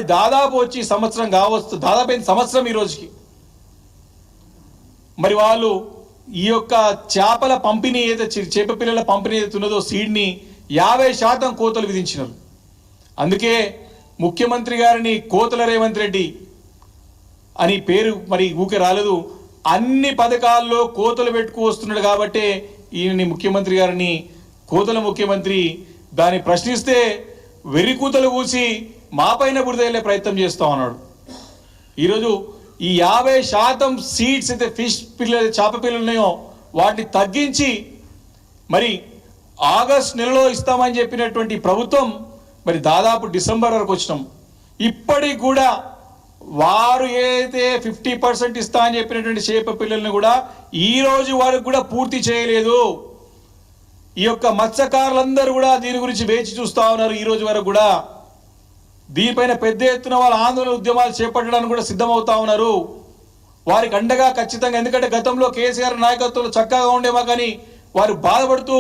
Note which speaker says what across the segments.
Speaker 1: అది దాదాపు వచ్చి సంవత్సరం కావచ్చు, దాదాపు సంవత్సరం ఈ రోజుకి. మరి వాళ్ళు ఈ యొక్క చేపల పంపిణీ ఏదైతే చేప పిల్లల పంపిణీ ఏదైతే ఉన్నదో సీడ్ని 50% కోతలు విధించినారు. అందుకే ముఖ్యమంత్రి గారిని కోతల రేవంత్ రెడ్డి అని పేరు మరి ఊకే రాలేదు. అన్ని పథకాల్లో కోతలు పెట్టుకు వస్తున్నాడు కాబట్టే ఈయనని ముఖ్యమంత్రి గారిని కోతల ముఖ్యమంత్రి. దాన్ని ప్రశ్నిస్తే వెర్రి కూతలు కూసి మా పైన బురద వెళ్ళే ప్రయత్నం చేస్తూ ఉన్నాడు. ఈరోజు ఈ 50% సీడ్స్ అయితే ఫిష్ పిల్లలు చేప పిల్లలు ఉన్నాయో వాటిని తగ్గించి మరి ఆగస్ట్ నెలలో ఇస్తామని చెప్పినటువంటి ప్రభుత్వం మరి దాదాపు డిసెంబర్ వరకు వచ్చినాం. ఇప్పటికి కూడా వారు ఏదైతే 50% ఇస్తా అని చెప్పినటువంటి చేప పిల్లల్ని కూడా ఈ రోజు వరకు కూడా పూర్తి చేయలేదు. ఈ యొక్క మత్స్యకారులందరూ కూడా దీని గురించి వేచి చూస్తూ ఉన్నారు. ఈ రోజు వరకు కూడా దీనిపైన పెద్ద ఎత్తున వాళ్ళ ఆందోళన ఉద్యమాలు చేపట్టడానికి కూడా సిద్ధమవుతా ఉన్నారు. వారికి అండగా ఖచ్చితంగా, ఎందుకంటే గతంలో కేసీఆర్ నాయకత్వంలో చక్కగా ఉండేమా కానీ వారు బాధపడుతూ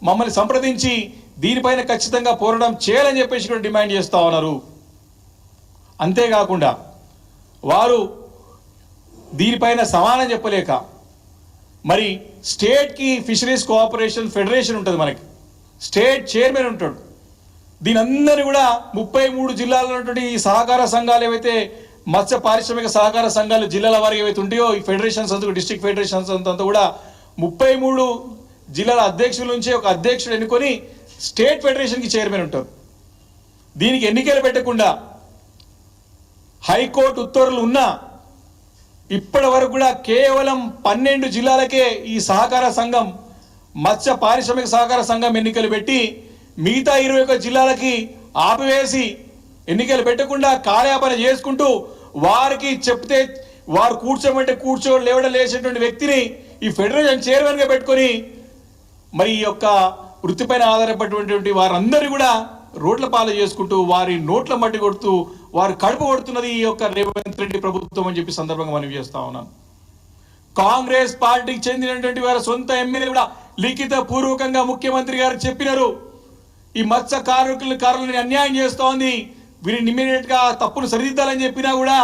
Speaker 1: మమ్మల్ని సంప్రదించి దీనిపైన ఖచ్చితంగా పోరాటం చేయాలని చెప్పేసి కూడా డిమాండ్ చేస్తూ ఉన్నారు. అంతేకాకుండా వారు దీనిపైన సమానం చెప్పలేక మరి స్టేట్కి ఫిషరీస్ కోఆపరేషన్ ఫెడరేషన్ ఉంటుంది, మనకి స్టేట్ చైర్మన్ ఉంటాడు. దీని అందరూ కూడా 33 జిల్లాల్లో ఉన్నటువంటి ఈ సహకార సంఘాలు ఏవైతే మత్స్య పారిశ్రామిక సహకార సంఘాలు జిల్లాల వారికి ఏవైతే ఉంటాయో ఈ ఫెడరేషన్స్ అంతా డిస్ట్రిక్ట్ ఫెడరేషన్స్ అంతా కూడా 33 జిల్లాల అధ్యక్షుల నుంచి ఒక అధ్యక్షుడు ఎన్నుకొని స్టేట్ ఫెడరేషన్కి చైర్మన్ ఉంటారు. దీనికి ఎన్నికలు పెట్టకుండా హైకోర్టు ఉత్తర్వులు ఉన్నా ఇప్పటి వరకు కూడా కేవలం 12 జిల్లాలకే ఈ సహకార సంఘం మత్స్య పారిశ్రామిక సహకార సంఘం ఎన్నికలు పెట్టి మిగతా 21 జిల్లాలకి ఆపివేసి ఎన్నికలు పెట్టకుండా కార్యాపన చేసుకుంటూ వారికి చెప్తే వారు కూర్చోమంటే లేవడం లేచేటువంటి వ్యక్తిని ఈ ఫెడరేషన్ చైర్మన్గా పెట్టుకొని మరి ఈ యొక్క వృత్తిపైన ఆధారపడినటువంటి వారందరూ కూడా రోడ్ల పాలు చేసుకుంటూ వారి నోట్ల మట్టి కొడుతూ వారు కడుపు కొడుతున్నది ఈ యొక్క రేవంత్ రెడ్డి ప్రభుత్వం అని చెప్పి సందర్భంగా మనం చేస్తా ఉన్నాం. కాంగ్రెస్ పార్టీకి చెందినటువంటి వారి సొంత ఎమ్మెల్యే కూడా లిఖిత పూర్వకంగా ముఖ్యమంత్రి గారు చెప్పినారు, ఈ మత్స్య కారులని అన్యాయం చేస్తూ ఉంది, వీరిని ఇమ్మీడియట్ గా తప్పును సరిదిద్దాలని చెప్పినా కూడా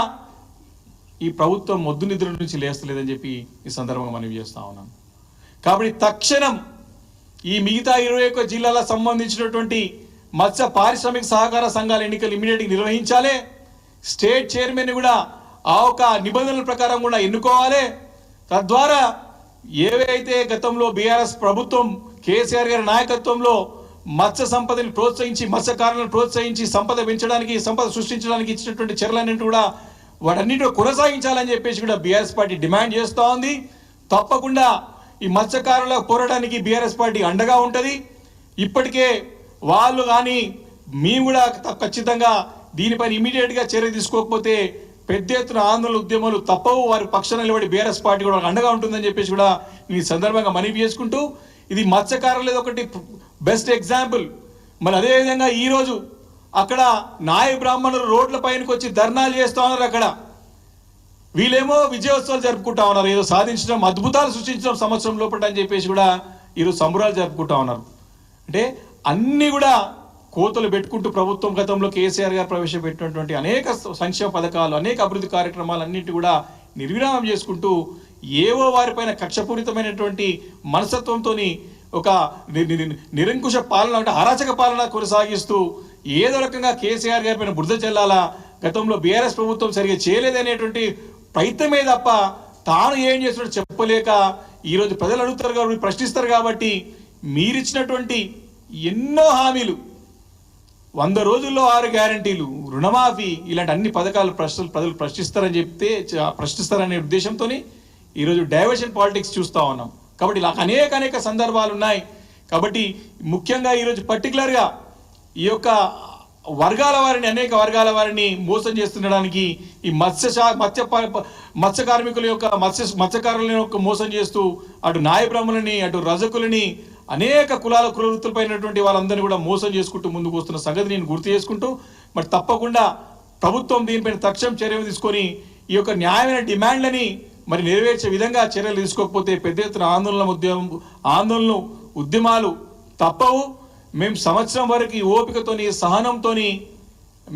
Speaker 1: ఈ ప్రభుత్వం మొద్దు నిద్ర నుంచి లేస్తలేదని చెప్పి ఈ సందర్భంగా మనం చేస్తా ఉన్నాం. కాబట్టి తక్షణం ఈ మిగతా 21 జిల్లాలకు సంబంధించినటువంటి మత్స్య పారిశ్రామిక సహకార సంఘాల ఎన్నికలు ఇమ్మీడియట్గా నిర్వహించాలి. స్టేట్ చైర్మన్ కూడా ఆ ఒక నిబంధనల ప్రకారం కూడా ఎన్నుకోవాలి. తద్వారా ఏవైతే గతంలో బీఆర్ఎస్ ప్రభుత్వం కేసీఆర్ గారి నాయకత్వంలో మత్స్య సంపదని ప్రోత్సహించి మత్స్యకారులను ప్రోత్సహించి సంపద పెంచడానికి సంపద సృష్టించడానికి ఇచ్చినటువంటి చర్యలన్నింటి కూడా వాటన్నింటిలో కొనసాగించాలని చెప్పేసి కూడా బీఆర్ఎస్ పార్టీ డిమాండ్ చేస్తూ ఉంది. తప్పకుండా ఈ మత్స్యకారుల పోరాటానికి బీఆర్ఎస్ పార్టీ అండగా ఉంటుంది. ఇప్పటికే వాళ్ళు కానీ మేము కూడా ఖచ్చితంగా దీనిపైన ఇమీడియట్గా చర్య తీసుకోకపోతే పెద్ద ఎత్తున ఆందోళన ఉద్యమాలు తప్పవు. వారి పక్షాన నిలబడి బీఆర్ఎస్ పార్టీ కూడా అండగా ఉంటుందని చెప్పేసి కూడా ఈ సందర్భంగా మనవి చేసుకుంటూ, ఇది మత్స్యకారులది ఒకటి బెస్ట్ ఎగ్జాంపుల్. మరి అదేవిధంగా ఈరోజు అక్కడ నాయ బ్రాహ్మణులు రోడ్ల పైనకి వచ్చి ధర్నాలు చేస్తూ ఉన్నారు. అక్కడ వీళ్ళేమో విజయోత్సవాలు జరుపుకుంటా ఉన్నారు, ఏదో సాధించడం అద్భుతాలు సృష్టించడం సంవత్సరం లోపల అని చెప్పేసి కూడా ఈరోజు సంబరాలు జరుపుకుంటా ఉన్నారు. అంటే అన్ని కూడా కోతలు పెట్టుకుంటూ ప్రభుత్వం గతంలో కేసీఆర్ గారు ప్రవేశపెట్టినటువంటి అనేక సంక్షేమ పథకాలు అనేక అభివృద్ధి కార్యక్రమాలు అన్నింటి కూడా నిర్విరామం చేసుకుంటూ ఏవో వారిపైన కక్షపూరితమైనటువంటి మనస్తత్వంతో ఒక నిరంకుశ పాలన అంటే అరాచక పాలన కొనసాగిస్తూ ఏదో రకంగా కేసీఆర్ గారి పైన బురద చెల్లాలా, గతంలో బీఆర్ఎస్ ప్రభుత్వం సరిగా చేయలేదనేటువంటి ప్రయత్నమే తప్ప తాను ఏం చేసినట్టు చెప్పలేక ఈరోజు ప్రజలు అడుగుతారు కాబట్టి ప్రశ్నిస్తారు. కాబట్టి మీరిచ్చినటువంటి ఎన్నో హామీలు 100 రోజుల్లో 6 గ్యారంటీలు రుణమాఫీ ఇలాంటి అన్ని పథకాలు ప్రజలు ప్రశ్నిస్తారనే ఉద్దేశంతో ఈరోజు డైవర్షన్ పాలిటిక్స్ చూస్తూ ఉన్నాం. కాబట్టి ఇలా అనేక సందర్భాలు ఉన్నాయి. కాబట్టి ముఖ్యంగా ఈరోజు పర్టికులర్గా ఈ యొక్క అనేక వర్గాల వారిని మోసం చేస్తుండడానికి ఈ మత్స్య కార్మికుల యొక్క మత్స్యకారుల యొక్క మోసం చేస్తూ అటు నాయ బ్రాహ్మణులని అటు రజకులని అనేక కుల వృత్తులపైనటువంటి వాళ్ళందరినీ కూడా మోసం చేసుకుంటూ ముందుకు వస్తున్న సంగతి నేను గుర్తు చేసుకుంటూ, మరి తప్పకుండా ప్రభుత్వం దీనిపైన తక్షణం చర్యలు తీసుకొని ఈ యొక్క న్యాయమైన డిమాండ్లని మరి నెరవేర్చే విధంగా చర్యలు తీసుకోకపోతే పెద్ద ఎత్తున ఆందోళనలు ఉద్యమాలు తప్పవు. మేము సంవత్సరం వరకు ఓపికతోని సహనంతో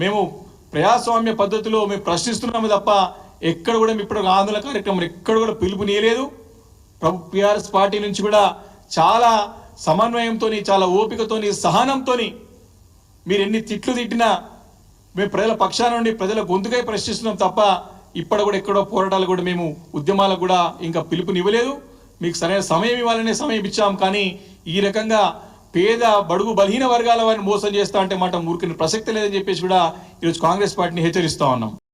Speaker 1: మేము ప్రజాస్వామ్య పద్ధతిలో మేము ప్రశ్నిస్తున్నాము తప్ప ఎక్కడ కూడా ఇప్పుడు ఆందోళన కార్యక్రమం ఎక్కడ కూడా పిలుపునియలేదు. టీఆర్ఎస్ పార్టీ నుంచి కూడా చాలా సమన్వయంతో, చాలా ఓపికతోని, సహనంతోని మీరు ఎన్ని తిట్లు తిట్టినా మేము ప్రజల పక్షాన నుండి ప్రజల గొంతుకై ప్రశ్నిస్తున్నాం తప్ప ఇప్పుడు కూడా ఎక్కడో పోరాటాలు కూడా మేము ఉద్యమాలకు కూడా ఇంకా పిలుపునివ్వలేదు. మీకు సరైన సమయం ఇవ్వాలనే సమయం ఇచ్చాం, కానీ ఈ రకంగా పేద బడుగు బలహీన వర్గాల వారిని మోసం చేస్తా అంటే మాట ఊరికిన ప్రసక్తి లేదని చెప్పేసి కూడా ఈరోజు కాంగ్రెస్ పార్టీని హెచ్చరిస్తా ఉన్నాం.